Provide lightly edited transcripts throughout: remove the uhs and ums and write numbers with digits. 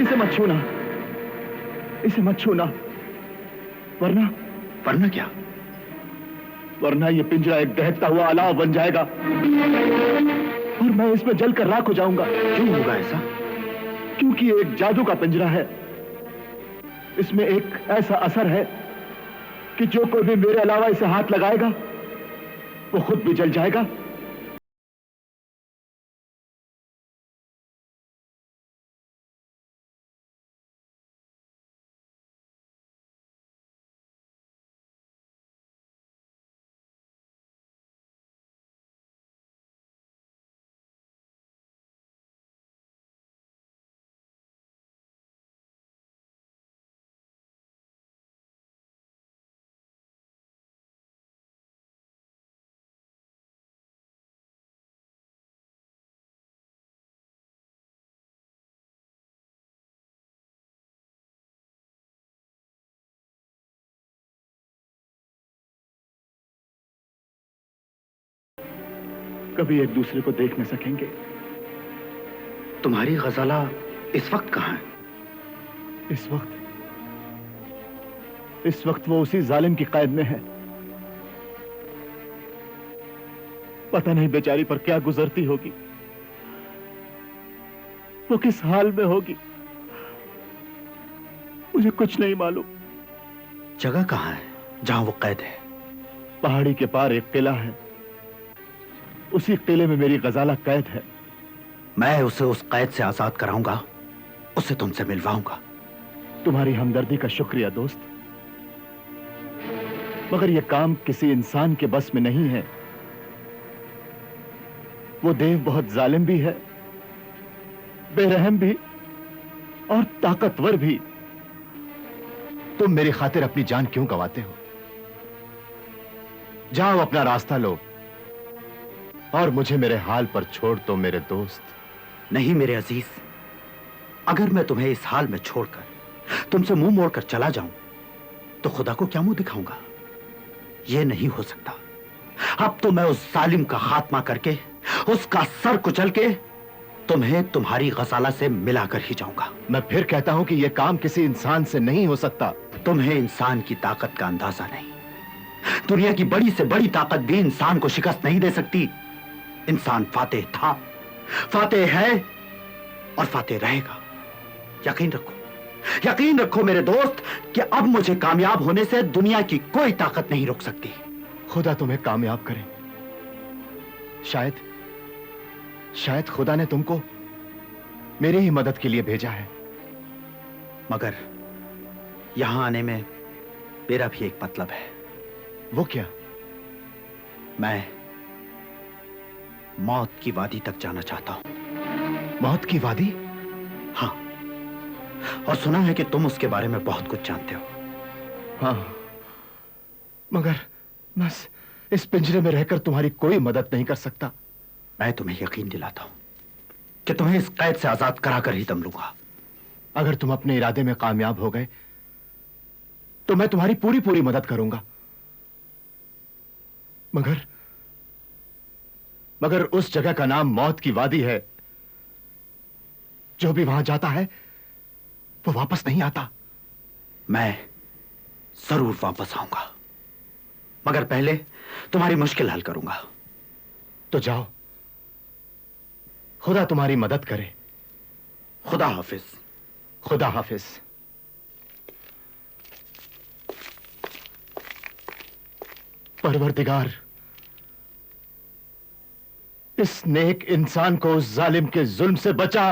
इसे मत छूना, इसे मत छूना, वरना वरना क्या? वरना ये पिंजरा एक दहकता हुआ अलाव बन जाएगा और मैं इसमें जलकर राख हो जाऊंगा। क्यों होगा ऐसा? क्योंकि ये एक जादू का पिंजरा है। इसमें एक ऐसा असर है कि जो कोई भी मेरे अलावा इसे हाथ लगाएगा वो खुद भी जल जाएगा। कभी एक दूसरे को देख न सकेंगे। तुम्हारी गजाला इस वक्त कहां है? इस वक्त वो उसी जालिम की कैद में है। पता नहीं बेचारी पर क्या गुजरती होगी, वो किस हाल में होगी, मुझे कुछ नहीं मालूम। जगह कहां है जहां वो कैद है? पहाड़ी के पार एक किला है, उसी किले में मेरी गजाला कैद है। मैं उसे उस कैद से आजाद कराऊंगा, उसे तुमसे मिलवाऊंगा। तुम्हारी हमदर्दी का शुक्रिया दोस्त, मगर यह काम किसी इंसान के बस में नहीं है। वो देव बहुत जालिम भी है, बेरहम भी और ताकतवर भी। तुम मेरी खातिर अपनी जान क्यों गंवाते हो? जाओ अपना रास्ता लो और मुझे मेरे हाल पर छोड़ दो मेरे दोस्त। नहीं मेरे अजीज, अगर मैं तुम्हें इस हाल में छोड़कर तुमसे मुंह मोड़कर चला जाऊं तो खुदा को क्या मुंह दिखाऊंगा? यह नहीं हो सकता। अब तो मैं उस जालिम का खात्मा करके, उसका सर कुचल के तुम्हें तुम्हारी गजाला से मिलाकर ही जाऊंगा। मैं फिर कहता हूं कि यह काम किसी इंसान से नहीं हो सकता। तुम्हें इंसान की ताकत का अंदाजा नहीं। दुनिया की बड़ी से बड़ी ताकत भी इंसान को शिकस्त नहीं दे सकती। इंसान फातेह था, फातेह है और फातेह रहेगा। यकीन रखो मेरे दोस्त कि अब मुझे कामयाब होने से दुनिया की कोई ताकत नहीं रोक सकती। खुदा तुम्हें कामयाब करे। शायद खुदा ने तुमको मेरी ही मदद के लिए भेजा है। मगर यहां आने में मेरा भी एक मतलब है। वो क्या? मैं मौत की वादी तक जाना चाहता हूं। मौत की वादी? हाँ, और सुना है कि तुम उसके बारे में बहुत कुछ जानते हो। हाँ, मगर बस इस पिंजरे में रहकर तुम्हारी कोई मदद नहीं कर सकता। मैं तुम्हें यकीन दिलाता हूं कि तुम्हें इस कैद से आजाद कराकर ही दम लूंगा। अगर तुम अपने इरादे में कामयाब हो गए तो मैं तुम्हारी पूरी मदद करूंगा। मगर उस जगह का नाम मौत की वादी है। जो भी वहां जाता है वो वापस नहीं आता। मैं जरूर वापस आऊंगा, मगर पहले तुम्हारी मुश्किल हल करूंगा। तो जाओ, खुदा तुम्हारी मदद करे। खुदा हाफिज। खुदा हाफिज। परवरदिगार, इस नेक इंसान को उस जालिम के जुल्म से बचा।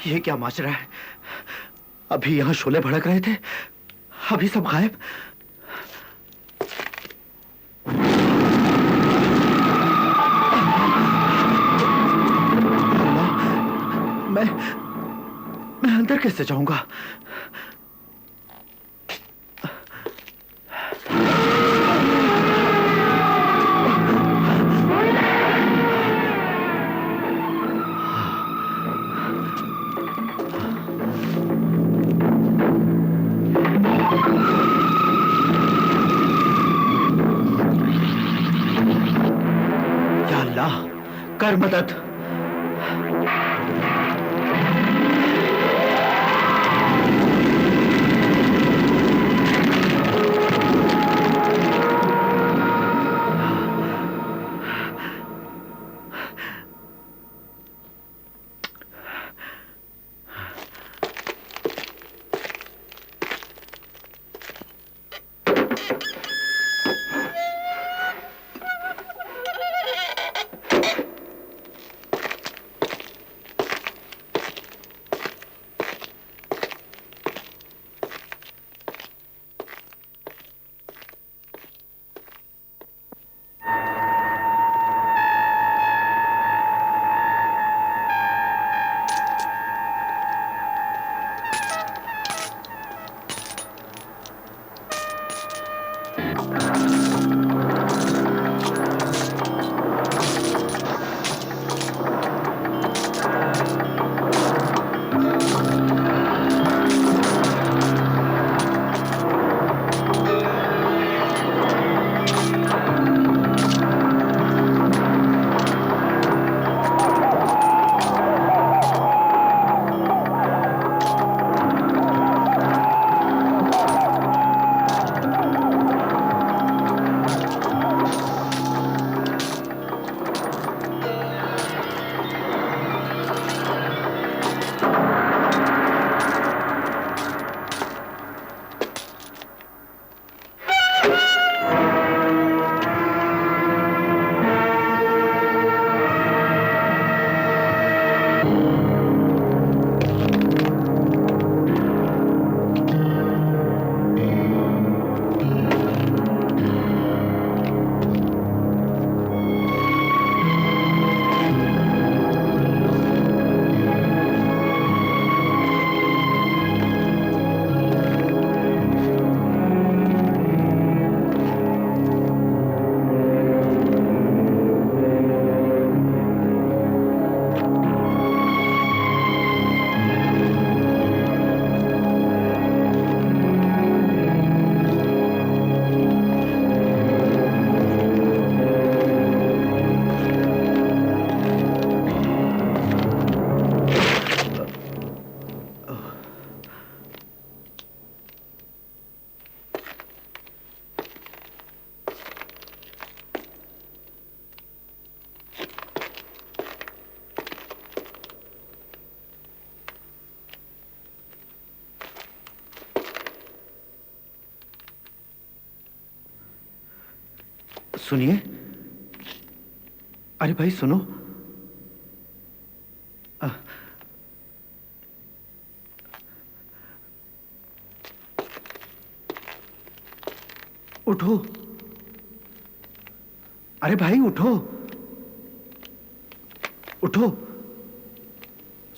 ये क्या माजरा है? अभी यहां शोले भड़क रहे थे, अभी सब गायब। घर कैसे जाऊंगा? या अल्लाह, कर मदद। सुनिए। अरे भाई सुनो। उठो। अरे भाई उठो, उठो,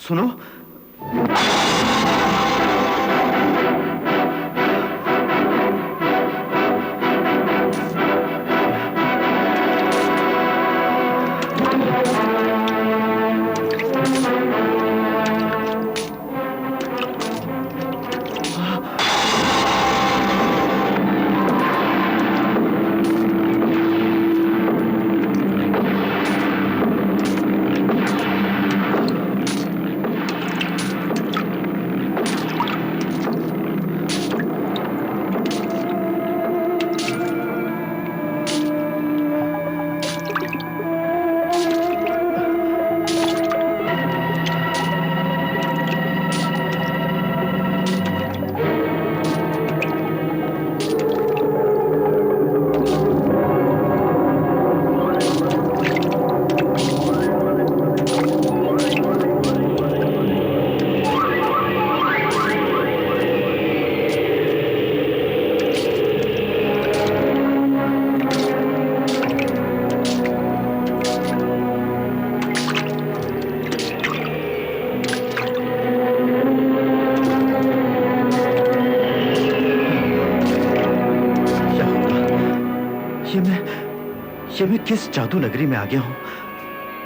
सुनो। ये मैं किस जादू नगरी में आ गया हूं?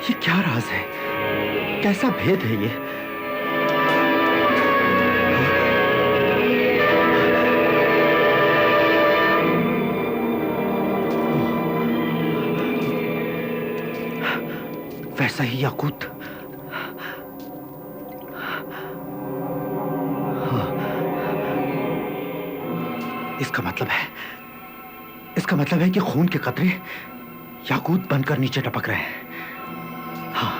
ये क्या राज है? कैसा भेद है ये? वैसा ही याकूत। इसका मतलब है कि खून के कतरे याकूत बनकर नीचे टपक रहे हैं। हाँ,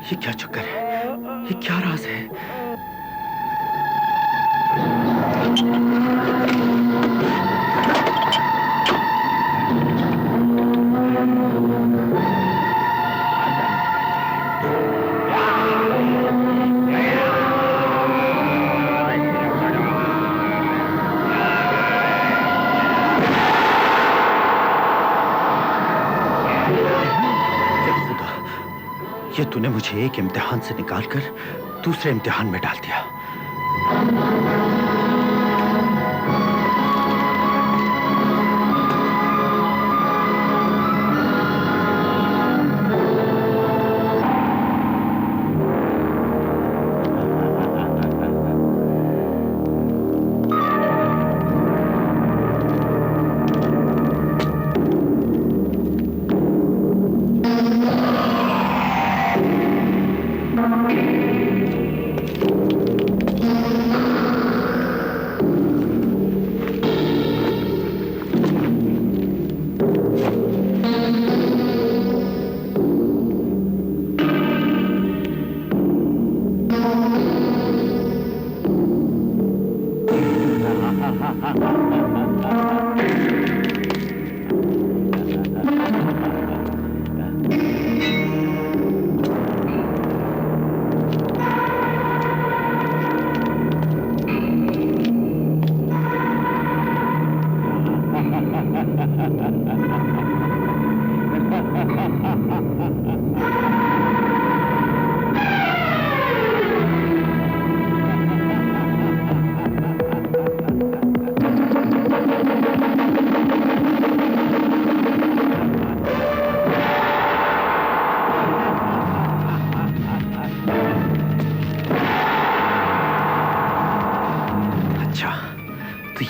ये क्या चक्कर है? ये क्या राज है? ये तूने मुझे एक इम्तिहान से निकालकर दूसरे इम्तिहान में डाल दिया।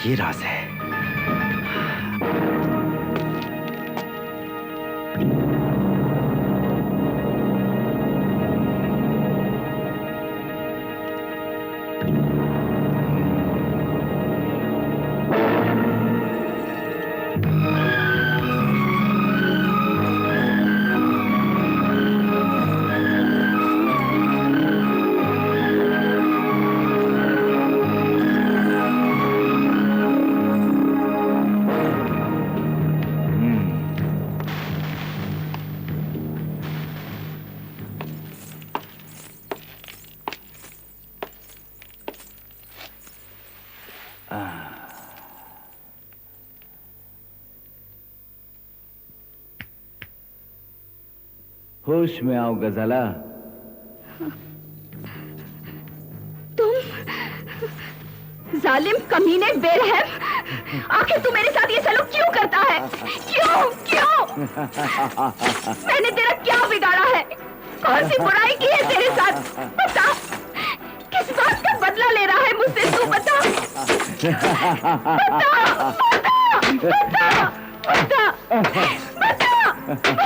ये राज है। होश में आओ गजाला। तुम जालिम, कमीने, बेरहम, आखिर तू मेरे साथ ये सलूक क्यों करता है? क्यों क्यों? मैंने तेरा क्या बिगाड़ा है? कौन सी बुराई की है तेरे साथ? बता, किस बात का बदला ले रहा है मुझसे? तू बता, बता, बता, बता, बता, बता, बता,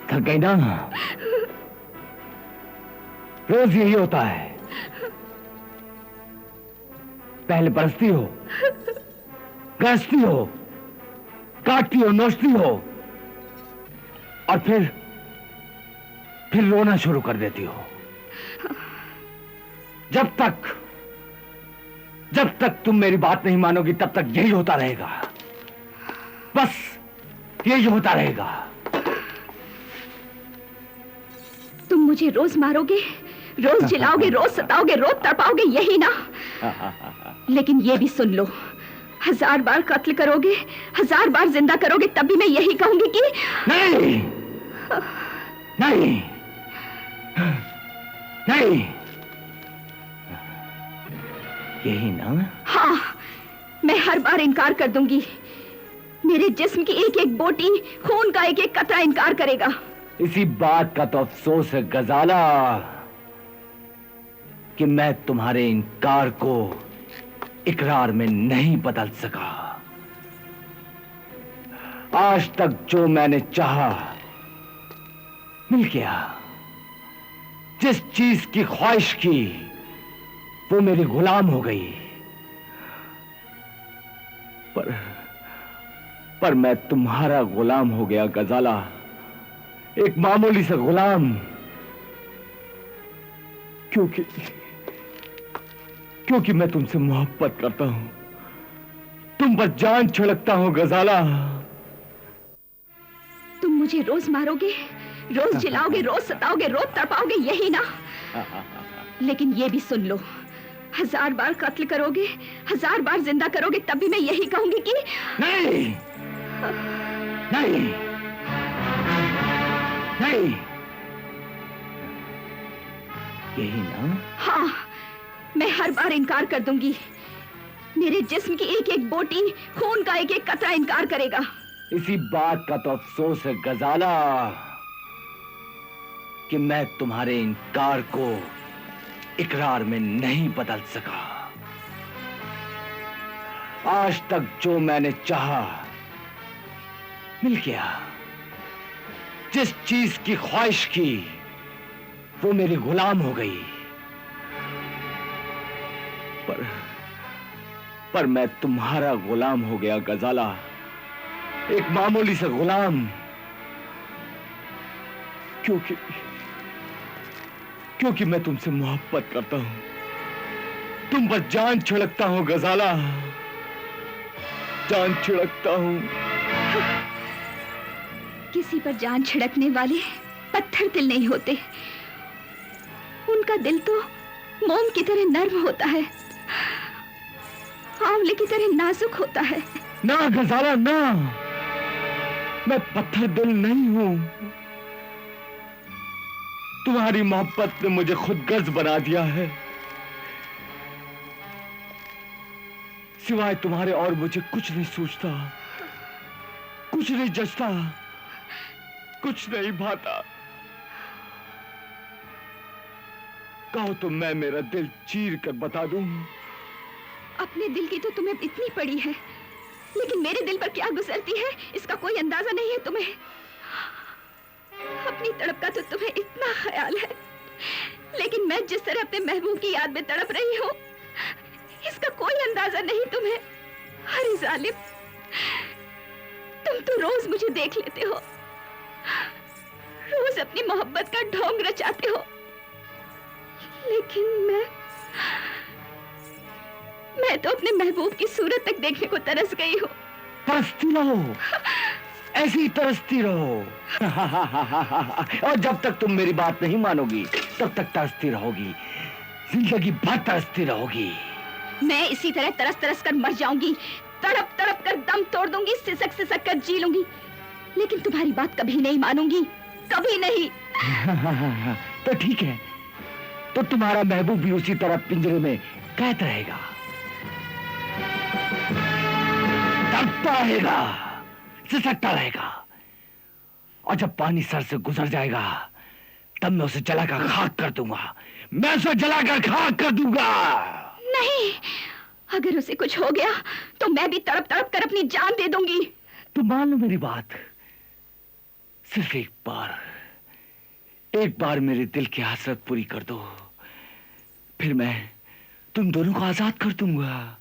थक गई ना? रोज यही होता है। पहले बरसती हो, गरजती हो, काटती हो, नोचती हो, और फिर रोना शुरू कर देती हो। जब तक तुम मेरी बात नहीं मानोगी तब तक यही होता रहेगा। बस यही होता रहेगा। तुम मुझे रोज मारोगे, रोज जिलाओगे, रोज सताओगे, रोज तड़पाओगे, यही ना? लेकिन ये भी सुन लो, 1000 बार कत्ल करोगे, 1000 बार जिंदा करोगे, तब भी मैं यही कहूंगी कि नहीं, नहीं, नहीं। यही ना? हाँ, मैं हर बार इनकार कर दूंगी। मेरे जिस्म की एक एक बोटी, खून का एक एक कतरा इनकार करेगा। इसी बात का तो अफसोस है गजाला कि मैं तुम्हारे इनकार को इकरार में नहीं बदल सका। आज तक जो मैंने चाहा मिल गया। जिस चीज की ख्वाहिश की वो मेरी गुलाम हो गई। पर मैं तुम्हारा गुलाम हो गया गजाला, एक मामूली सा गुलाम। क्योंकि मैं तुमसे मोहब्बत करता हूं, तुम पर जान छिड़कता हूं गजाला। तुम मुझे रोज मारोगे, रोज जिलाओगे, रोज सताओगे, रोज तड़पाओगे, यही ना? लेकिन ये भी सुन लो, 1000 बार कत्ल करोगे, 1000 बार जिंदा करोगे, तब भी मैं यही कहूंगी कि नहीं, नहीं, नहीं, यही ना? हाँ, मैं हर बार इनकार कर दूंगी। मेरे जिस्म की एक एक बोटी, खून का एक एक कतरा इनकार करेगा। इसी बात का तो अफसोस है गजाला कि मैं तुम्हारे इनकार को इकरार में नहीं बदल सका। आज तक जो मैंने चाहा मिल गया। जिस चीज की ख्वाहिश की वो मेरी गुलाम हो गई। पर मैं तुम्हारा गुलाम हो गया गजाला, एक मामूली सा गुलाम। क्योंकि मैं तुमसे मोहब्बत करता हूं, तुम पर जान छिड़कता हूं गजाला, जान छिड़कता हूं। किसी पर जान छिड़कने वाले पत्थर दिल नहीं होते, उनका दिल तो मोम की तरह नर्म होता है, आंवले की तरह नाजुक होता है। ना गजाला ना, मैं पत्थर दिल नहीं हूं। तुम्हारी मोहब्बत ने मुझे खुदगर्ज बना दिया है। सिवाय तुम्हारे और मुझे कुछ नहीं सूझता, कुछ नहीं जचता, कुछ नहीं भाता। कहो तो मैं मेरा दिल चीर कर बता दूं। अपने दिल की तो तुम्हें इतनी पड़ी है, लेकिन मेरे दिल पर क्या गुजरती है इसका कोई अंदाजा नहीं है तुम्हें। अपनी तड़प का तो तुम्हें इतना ख्याल है, लेकिन मैं जिस तरह अपने महबूब की याद में तड़प रही हूँ इसका कोई अंदाजा नहीं तुम्हें। अरे जालिम, तुम तो रोज मुझे देख लेते हो, रोज अपनी मोहब्बत का ढोंग रचाते हो, लेकिन मैं तो अपने महबूब की सूरत तक देखने को तरस गई हूँ। तरसती रहो, ऐसी ही तरसती रहो। और जब तक तुम मेरी बात नहीं मानोगी तब तक तरसती रहोगी, जिंदगी भर तरसती रहोगी। मैं इसी तरह तरस तरस कर मर जाऊंगी, तड़प तड़प कर दम तोड़ दूंगी, सिसक सिसक कर जी लूंगी, लेकिन तुम्हारी बात कभी नहीं मानूंगी, कभी नहीं। तो ठीक है, तो तुम्हारा महबूब भी उसी तरह पिंजरे में कैद रहेगा, तड़पता रहेगा, सिसकता रहेगा, और जब पानी सर से गुजर जाएगा तब मैं उसे जलाकर खाक कर दूंगा, मैं उसे जलाकर खाक कर दूंगा। नहीं, अगर उसे कुछ हो गया तो मैं भी तड़प तड़प कर अपनी जान दे दूंगी। तो मान लो मेरी बात, सिर्फ एक बार मेरे दिल की हसरत पूरी कर दो, फिर मैं तुम दोनों को आजाद कर दूंगा।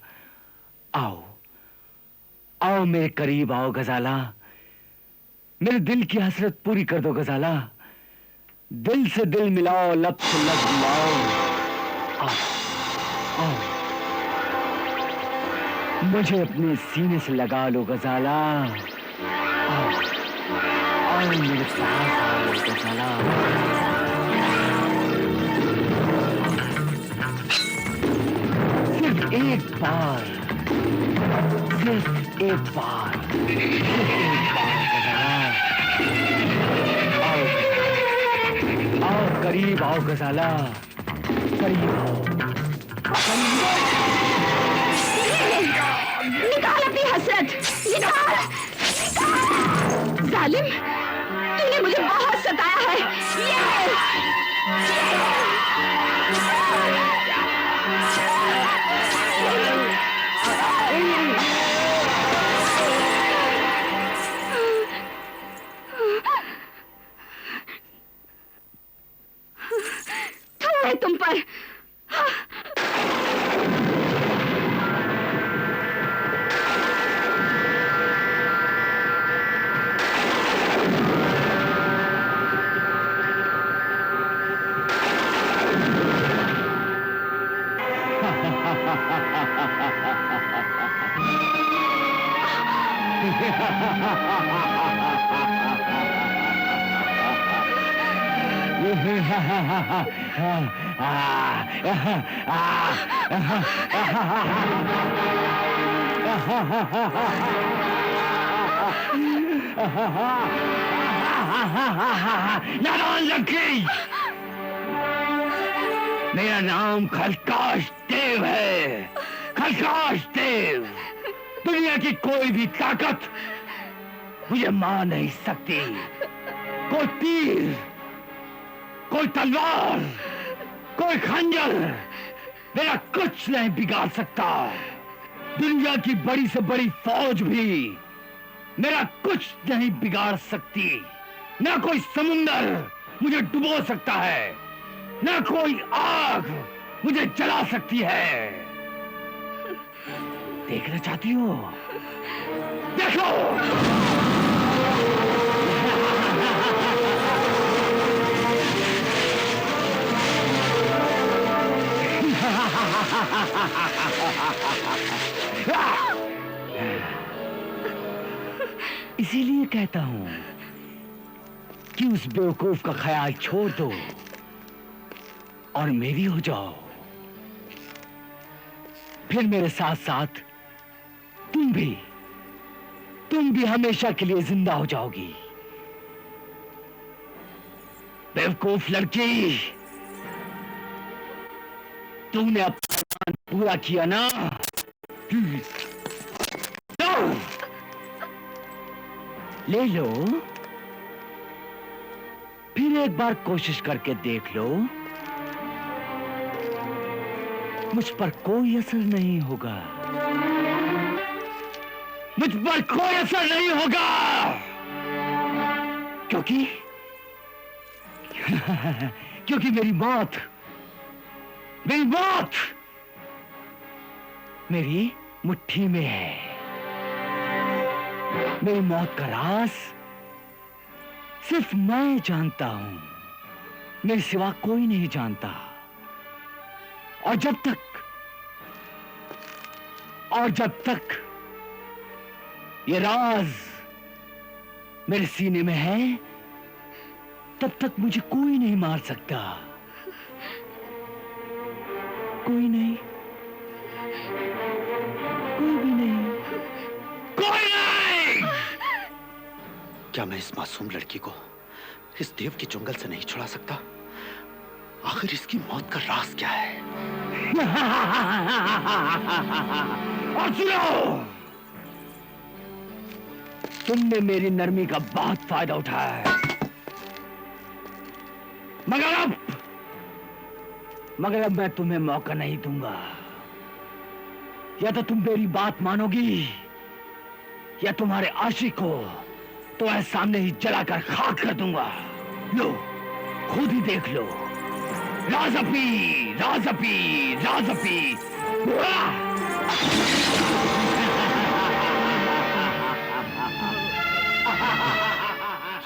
आओ आओ मेरे करीब आओ गजाला, मेरे दिल की हसरत पूरी कर दो गजाला, दिल से दिल मिलाओ, लब से लब मिलाओ। आओ आओ, मुझे अपने सीने से लगा लो गजाला। आओ आओ मेरे पास आओ गजाला। सिर्फ एक बार, सिर्फ एक बार, सिर्फ एक बार गजाला। आओ आओ, करीब आओ गजाला, करीब आओ। निकाल अपनी हसरत, निकाल, निकाल। जालिम, तूने मुझे बहुत सताया है। थोड़े तुम पर। नारायण लक्ष्मी, मेरा नाम खलकाश देव है। खलकाश देव। दुनिया की कोई भी ताकत मुझे मार नहीं सकती। कोई तीर, कोई तलवार, कोई खंजर मेरा कुछ नहीं बिगाड़ सकता। दुनिया की बड़ी से बड़ी फौज भी मेरा कुछ नहीं बिगाड़ सकती। ना कोई समुंदर मुझे डुबो सकता है, ना कोई आग मुझे जला सकती है। देखना चाहती हो? देखो। इसीलिए कहता हूं कि उस बेवकूफ का ख्याल छोड़ दो और मेरी हो जाओ। फिर मेरे साथ साथ तुम भी हमेशा के लिए जिंदा हो जाओगी। बेवकूफ लड़की, तूने अपना प्लान पूरा किया ना? ले लो, फिर एक बार कोशिश करके देख लो। मुझ पर कोई असर नहीं होगा। मुझ पर कोई असर नहीं होगा, क्योंकि मेरी मौत मेरी मुट्ठी में है। मेरी मौत का राज सिर्फ मैं जानता हूं, मेरे सिवा कोई नहीं जानता। और जब तक ये राज मेरे सीने में है, तब तक मुझे कोई नहीं मार सकता। कोई नहीं, कोई भी नहीं, कोई नहीं। क्या मैं इस मासूम लड़की को इस देव के जंगल से नहीं छुड़ा सकता? आखिर इसकी मौत का राज क्या है? और सुनो, तुमने मेरी नरमी का बहुत फायदा उठाया है, मगर अब मैं तुम्हें मौका नहीं दूंगा। या तो तुम मेरी बात मानोगी, या तुम्हारे आशिक को तो मैं सामने ही जलाकर खाक कर दूंगा। लो, खुद ही देख लो। राजपी, राजपी, राजपी।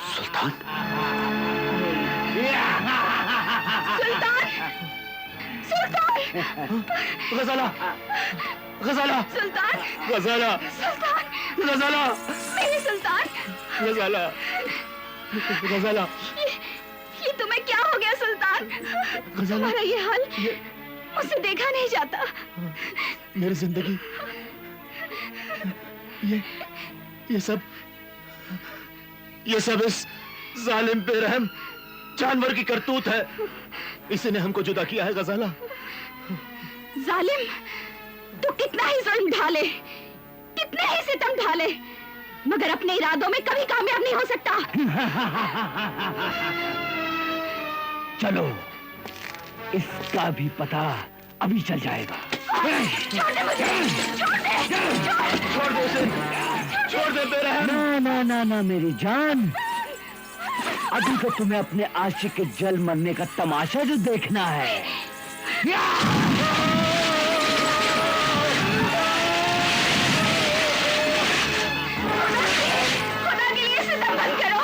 सुल्तान, गजाला, गजाला, सुल्तान, गजाला, सुल्तान, गजाला, मेरे सुल्तान। गजाला, गजाला। ये तुम्हें क्या हो गया सुल्तान? तुम्हारा ये हाल मुझसे देखा नहीं जाता। मेरी जिंदगी, ये सब इस जालिम बेरहम जानवर की करतूत है। इसी ने हमको जुदा किया है गजाला। जालिम, तू कितना ही जुल्म ढाले, कितने ही सितम ढाले, मगर अपने इरादों में कभी कामयाब नहीं हो सकता। चलो, इसका भी पता अभी चल जाएगा। छोड़ दे मुझे, छोड़ दे, छोड़ दे उसे, छोड़ दे बेरहम। ना ना ना ना मेरी जान, अभी तो तुम्हें अपने आशिक के जल मरने का तमाशा जो देखना है। खुदा के लिए सितम बंद करो।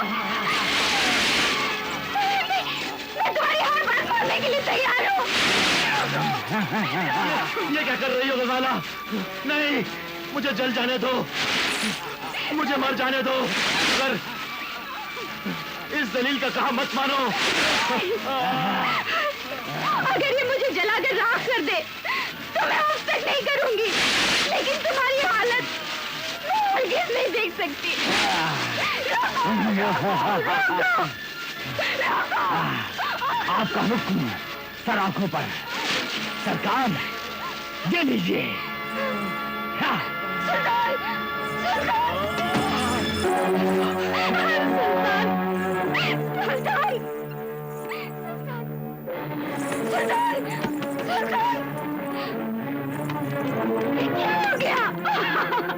मैं तुम्हारी हर बात मानने के लिए तैयार हूँ। ये क्या कर रही हो गजाला? नहीं, मुझे जल जाने दो, मुझे मर जाने दो। अगर इस दलील का कहा मत मानो। अगर ये मुझे जलाकर राख कर दे तो मैं अब तक नहीं करूंगी, लेकिन तुम्हारी हालत मैं हरगिज़ नहीं देख सकती। आपका हुक्म सर आंखों पर। सरकार, ये लीजिए।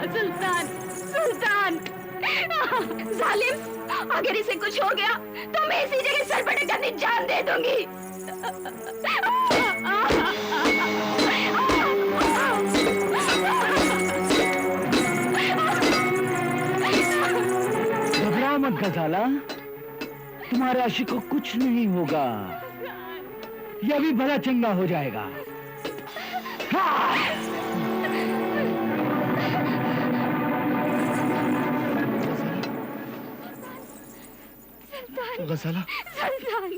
सुल्तान, सुल्तान, जालिम, अगर इसे कुछ हो गया तो मैं इसी जगह सर पर अपनी जान दे दूंगी। घबरा मत गजाला, तुम्हारे आशिक को कुछ नहीं होगा, यह भी बड़ा चंगा हो जाएगा। गजाला,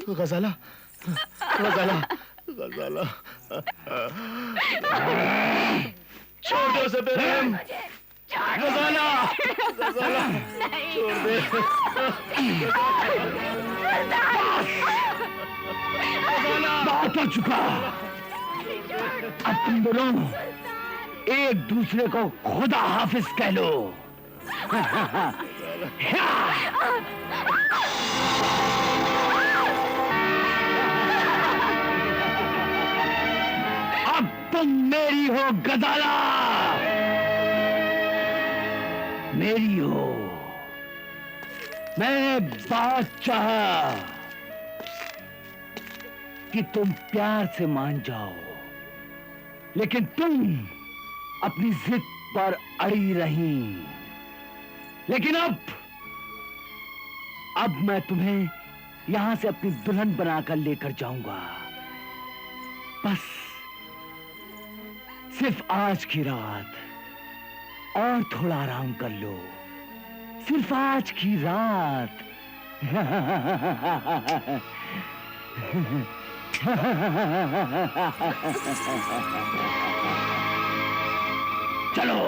गजाला, गजाला, गजाला, छोड़ दो उसे बेरहम। गजाला, गजाला, छोड़ दे। बात हो चुका, अब तुम दोनों एक दूसरे को खुदा हाफिज कह लो। अब तुम मेरी हो गजाला, मेरी हो। मैंने बात चाहा कि तुम प्यार से मान जाओ, लेकिन तुम अपनी जिद पर अड़ी रही। लेकिन अब मैं तुम्हें यहां से अपनी दुल्हन बनाकर लेकर जाऊंगा। बस सिर्फ आज की रात और थोड़ा आराम कर लो, सिर्फ आज की रात। चलो।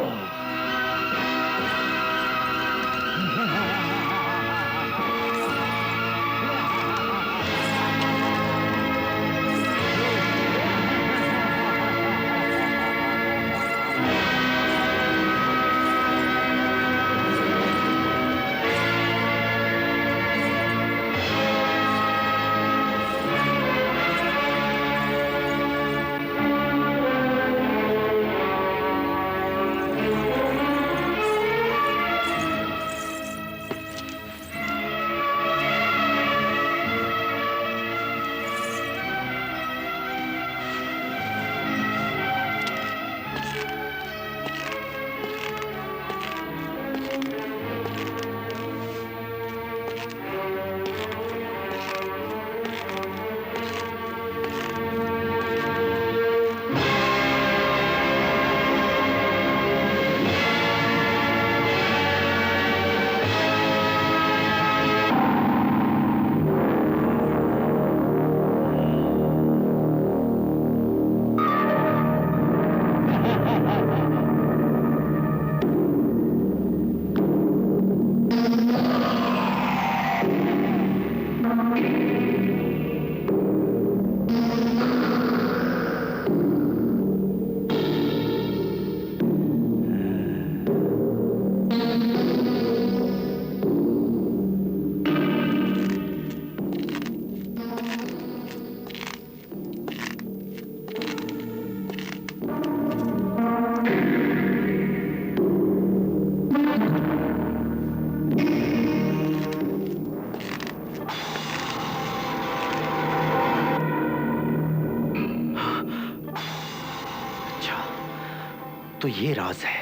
तो ये राज है,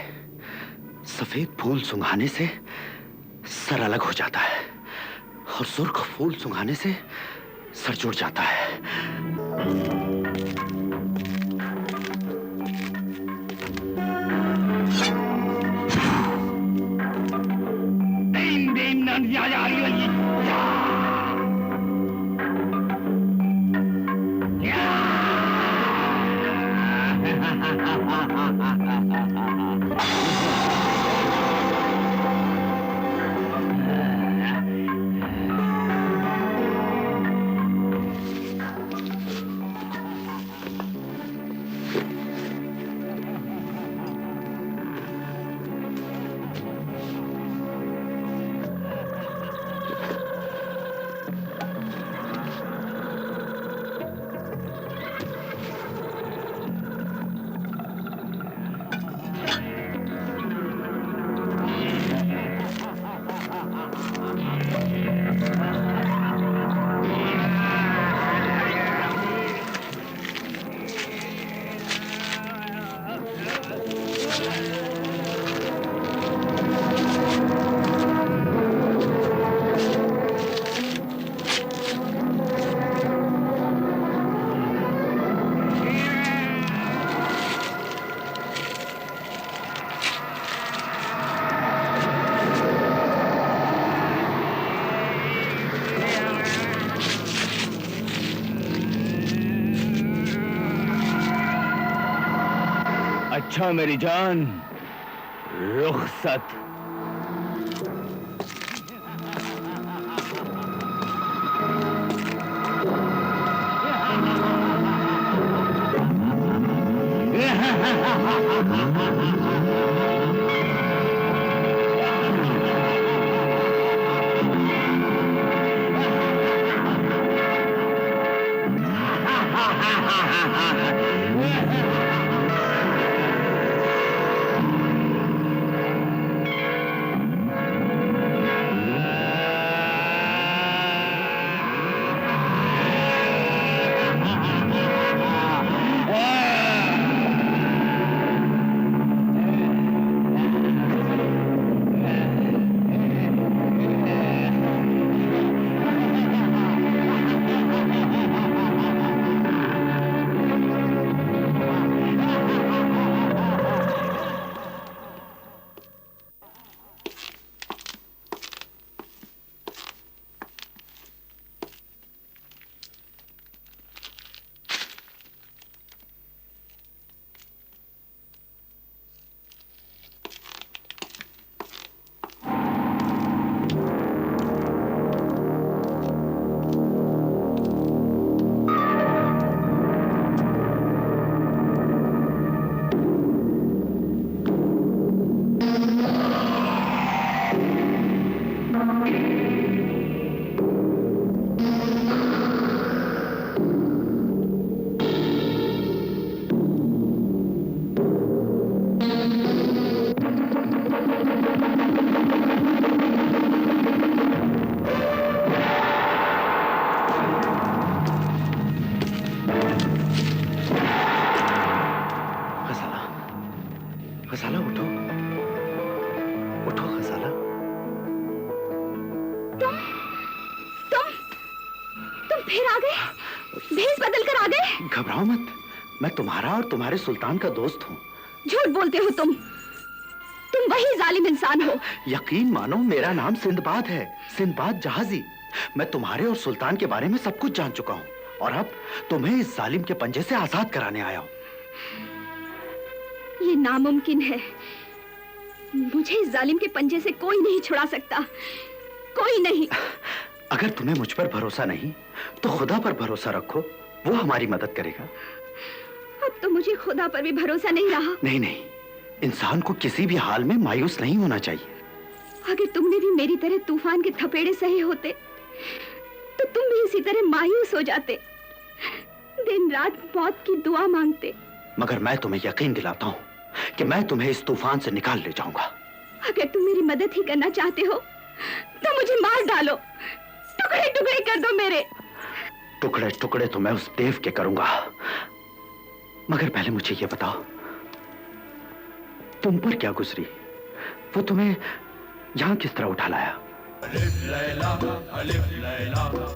सफेद फूल सुंघाने से सर अलग हो जाता है और सुर्ख फूल सुंघाने से सर जुड़ जाता है। तीन दिन अच्छा मेरी जान, रुखसत। खजाला उठो, उठो खजाला। तुम फिर आ गए? भेष बदल कर आ गए? घबराओ मत, मैं तुम्हारा और तुम्हारे सुल्तान का दोस्त हूँ। झूठ बोलते हो तुम वही जालिम इंसान हो। यकीन मानो, मेरा नाम सिंदबाद है, सिंदबाद जहाजी। मैं तुम्हारे और सुल्तान के बारे में सब कुछ जान चुका हूँ और अब तुम्हें इस जालिम के पंजे से आजाद कराने आया हूँ। ये नामुमकिन है। मुझे इस जालिम के पंजे से कोई नहीं छुड़ा सकता, कोई नहीं। अगर तुम्हें मुझ पर भरोसा नहीं तो खुदा पर भरोसा रखो, वो हमारी मदद करेगा। अब तो मुझे खुदा पर भी भरोसा नहीं रहा। नहीं नहीं, इंसान को किसी भी हाल में मायूस नहीं होना चाहिए। अगर तुमने भी मेरी तरह तूफान के थपेड़े सहे होते तो तुम भी इसी तरह मायूस हो जाते, दिन रात मौत की दुआ मांगते। मगर मैं तुम्हें यकीन दिलाता हूँ कि मैं तुम्हें इस तूफान से निकाल ले जाऊंगा। अगर तुम मेरी मदद ही करना चाहते हो तो मुझे मार डालो, टुकड़े टुकड़े कर दो मेरे। टुकड़े टुकड़े तो मैं उस देव के करूंगा, मगर पहले मुझे ये बताओ, तुम पर क्या गुजरी? वो तुम्हें यहाँ किस तरह उठा लाया?